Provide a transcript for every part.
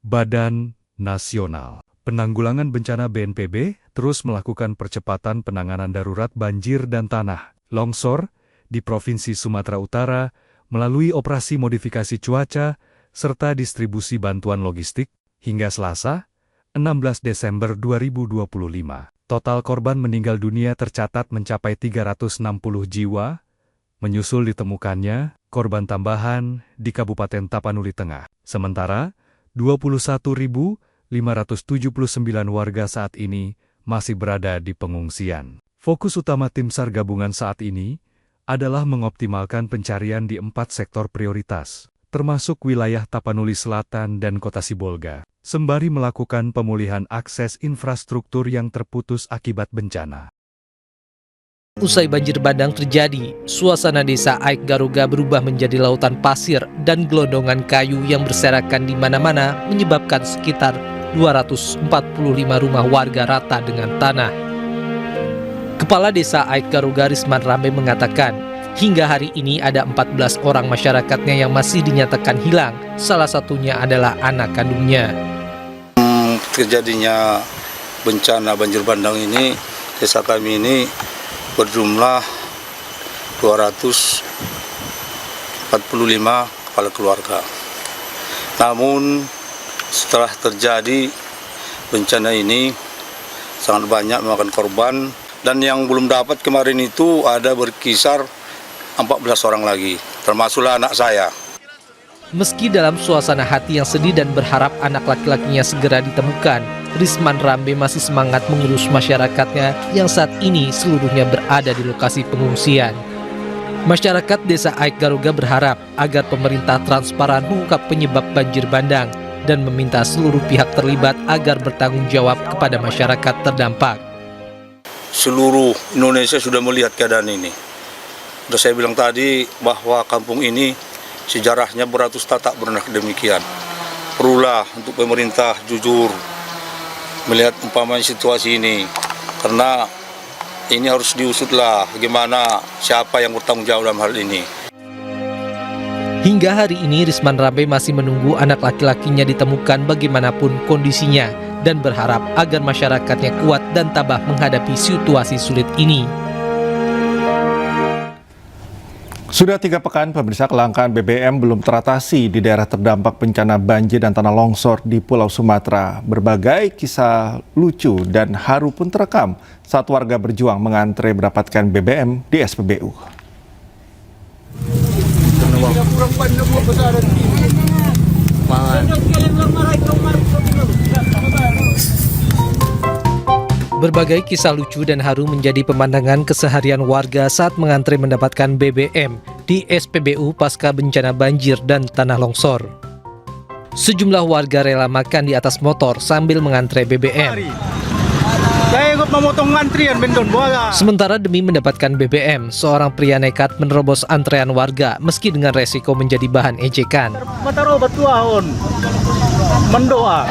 Badan Nasional Penanggulangan Bencana BNPB terus melakukan percepatan penanganan darurat banjir dan tanah longsor di Provinsi Sumatera Utara melalui operasi modifikasi cuaca serta distribusi bantuan logistik hingga Selasa, 16 Desember 2025. Total korban meninggal dunia tercatat mencapai 360 jiwa, menyusul ditemukannya korban tambahan di Kabupaten Tapanuli Tengah. Sementara, 21.579 warga saat ini masih berada di pengungsian. Fokus utama tim SAR gabungan saat ini adalah mengoptimalkan pencarian di 4 sektor prioritas, termasuk wilayah Tapanuli Selatan dan Kota Sibolga, sembari melakukan pemulihan akses infrastruktur yang terputus akibat bencana. Usai banjir bandang terjadi, suasana desa Aik Garuga berubah menjadi lautan pasir dan gelondongan kayu yang berserakan di mana-mana menyebabkan sekitar 245 rumah warga rata dengan tanah. Kepala Desa Aik Garuga Risman Rambe mengatakan, hingga hari ini ada 14 orang masyarakatnya yang masih dinyatakan hilang, salah satunya adalah anak kandungnya. Terjadinya bencana banjir bandang ini, desa kami ini berjumlah 245 kepala keluarga. Namun setelah terjadi bencana ini sangat banyak memakan korban, dan yang belum dapat kemarin itu ada berkisar 14 orang lagi, termasuklah anak saya. Meski dalam suasana hati yang sedih dan berharap anak laki-lakinya segera ditemukan, Risman Rambe masih semangat mengurus masyarakatnya yang saat ini seluruhnya berada di lokasi pengungsian. Masyarakat Desa Aik Garuga berharap agar pemerintah transparan mengungkap penyebab banjir bandang dan meminta seluruh pihak terlibat agar bertanggung jawab kepada masyarakat terdampak. Seluruh Indonesia sudah melihat keadaan ini. Sudah saya bilang tadi bahwa kampung ini sejarahnya beratus tak pernah demikian. Perlulah untuk pemerintah jujur melihat umpamanya situasi ini, karena ini harus diusutlah bagaimana siapa yang bertanggung jawab dalam hal ini. Hingga hari ini Risman Rambe masih menunggu anak laki-lakinya ditemukan bagaimanapun kondisinya dan berharap agar masyarakatnya kuat dan tabah menghadapi situasi sulit ini. Sudah 3 pekan, pemirsa, kelangkaan BBM belum teratasi di daerah terdampak bencana banjir dan tanah longsor di Pulau Sumatera. Berbagai kisah lucu dan haru pun terekam saat warga berjuang mengantre mendapatkan BBM di SPBU. Berbagai kisah lucu dan haru menjadi pemandangan keseharian warga saat mengantre mendapatkan BBM di SPBU pasca bencana banjir dan tanah longsor. Sejumlah warga rela makan di atas motor sambil mengantre BBM. Saya ikut memotong antrian bendon bola. Sementara demi mendapatkan BBM, seorang pria nekat menerobos antrean warga meski dengan resiko menjadi bahan ejekan. Mataro batuahon mendoa.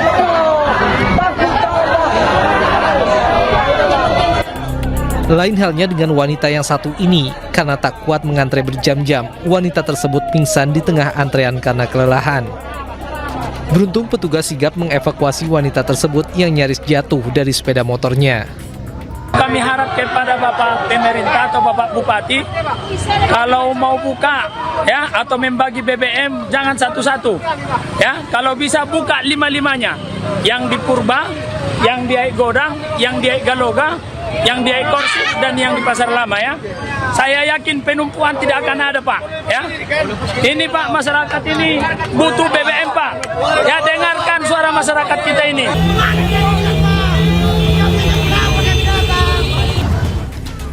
Lain halnya dengan wanita yang satu ini, karena tak kuat mengantre berjam-jam, wanita tersebut pingsan di tengah antrean karena kelelahan. Beruntung petugas sigap mengevakuasi wanita tersebut yang nyaris jatuh dari sepeda motornya. Kami harap kepada Bapak Pemerintah atau Bapak Bupati, kalau mau buka ya atau membagi BBM jangan satu-satu, ya. Kalau bisa buka 5-5-nya, yang di Purba, yang di Aik Godang, yang di Aik Galoga, yang di Aik Korsik, dan yang di Pasar Lama, ya. Saya yakin penumpuan tidak akan ada, Pak, ya. Ini Pak, masyarakat ini butuh BBM, Pak. Ya, dengarkan suara masyarakat kita ini.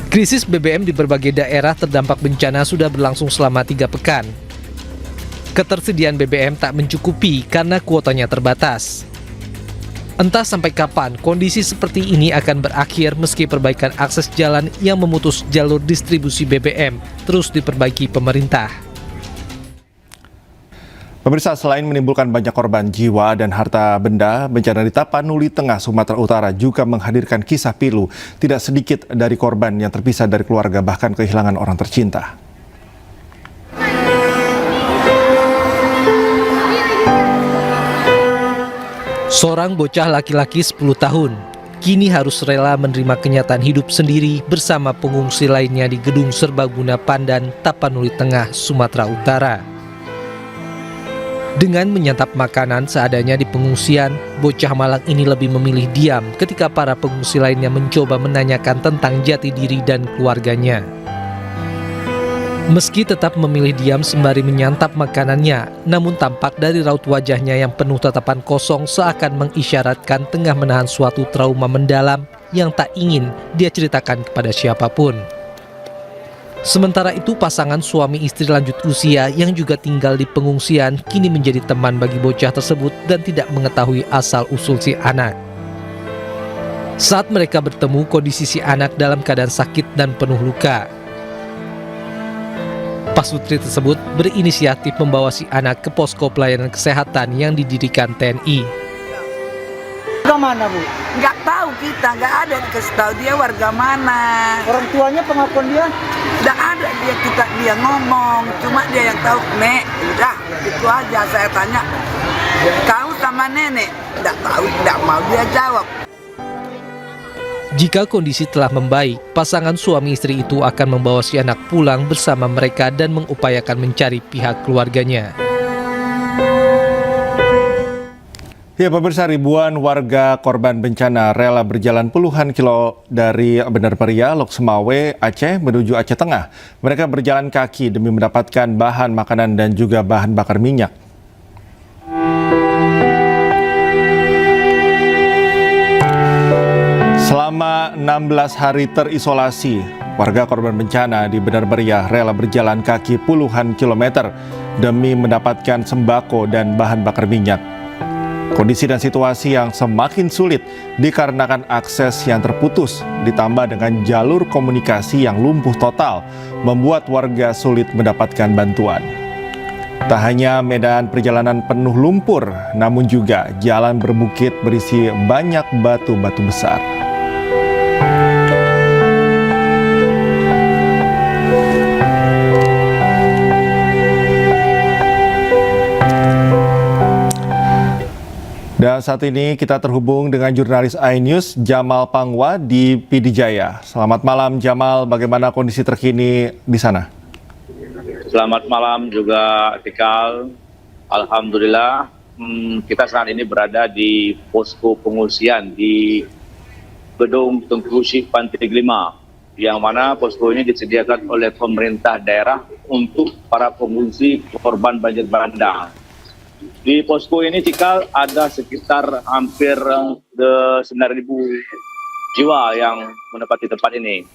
Krisis BBM di berbagai daerah terdampak bencana sudah berlangsung selama 3 pekan. Ketersediaan BBM tak mencukupi karena kuotanya terbatas. Entah sampai kapan kondisi seperti ini akan berakhir meski perbaikan akses jalan yang memutus jalur distribusi BBM terus diperbaiki pemerintah. Pemirsa, selain menimbulkan banyak korban jiwa dan harta benda, bencana di Tapanuli Tengah, Sumatera Utara juga menghadirkan kisah pilu tidak sedikit dari korban yang terpisah dari keluarga bahkan kehilangan orang tercinta. Seorang bocah laki-laki 10 tahun kini harus rela menerima kenyataan hidup sendiri bersama pengungsi lainnya di Gedung Serbaguna Pandan, Tapanuli Tengah, Sumatera Utara. Dengan menyantap makanan seadanya di pengungsian, bocah malang ini lebih memilih diam ketika para pengungsi lainnya mencoba menanyakan tentang jati diri dan keluarganya. Meski tetap memilih diam sembari menyantap makanannya, namun tampak dari raut wajahnya yang penuh tatapan kosong seakan mengisyaratkan tengah menahan suatu trauma mendalam yang tak ingin dia ceritakan kepada siapapun. Sementara itu, pasangan suami istri lanjut usia yang juga tinggal di pengungsian kini menjadi teman bagi bocah tersebut dan tidak mengetahui asal-usul si anak. Saat mereka bertemu, kondisi si anak dalam keadaan sakit dan penuh luka. Pasutri tersebut berinisiatif membawa si anak ke posko pelayanan kesehatan yang didirikan TNI. Warga mana, Bu? Nggak tahu kita, nggak ada dikasih tahu dia warga mana. Orang tuanya pengakuan dia? Nggak ada dia ngomong, cuma dia yang tahu. Nek, udah itu aja saya tanya. Kau sama nenek? Nggak tahu, nggak mau dia jawab. Jika kondisi telah membaik, pasangan suami istri itu akan membawa si anak pulang bersama mereka dan mengupayakan mencari pihak keluarganya. Ya pemirsa, ribuan warga korban bencana rela berjalan puluhan kilo dari Bener Pria, Lok Semawe, Aceh menuju Aceh Tengah. Mereka berjalan kaki demi mendapatkan bahan makanan dan juga bahan bakar minyak. Selama 16 hari terisolasi, warga korban bencana di Bener Meriah rela berjalan kaki puluhan kilometer demi mendapatkan sembako dan bahan bakar minyak. Kondisi dan situasi yang semakin sulit dikarenakan akses yang terputus ditambah dengan jalur komunikasi yang lumpuh total membuat warga sulit mendapatkan bantuan. Tak hanya medan perjalanan penuh lumpur, namun juga jalan berbukit berisi banyak batu-batu besar. Dan saat ini kita terhubung dengan jurnalis iNews Jamal Pangwa di PD Jaya. Selamat malam Jamal, bagaimana kondisi terkini di sana? Selamat malam juga Tikal. Alhamdulillah kita saat ini berada di posko pengungsian di Gedung Tengku Syekh Pantai Gelima, yang mana posko ini disediakan oleh pemerintah daerah untuk para pengungsi korban banjir bandang. Di posko ini Tikal ada sekitar hampir 9.000 jiwa yang menempati tempat ini.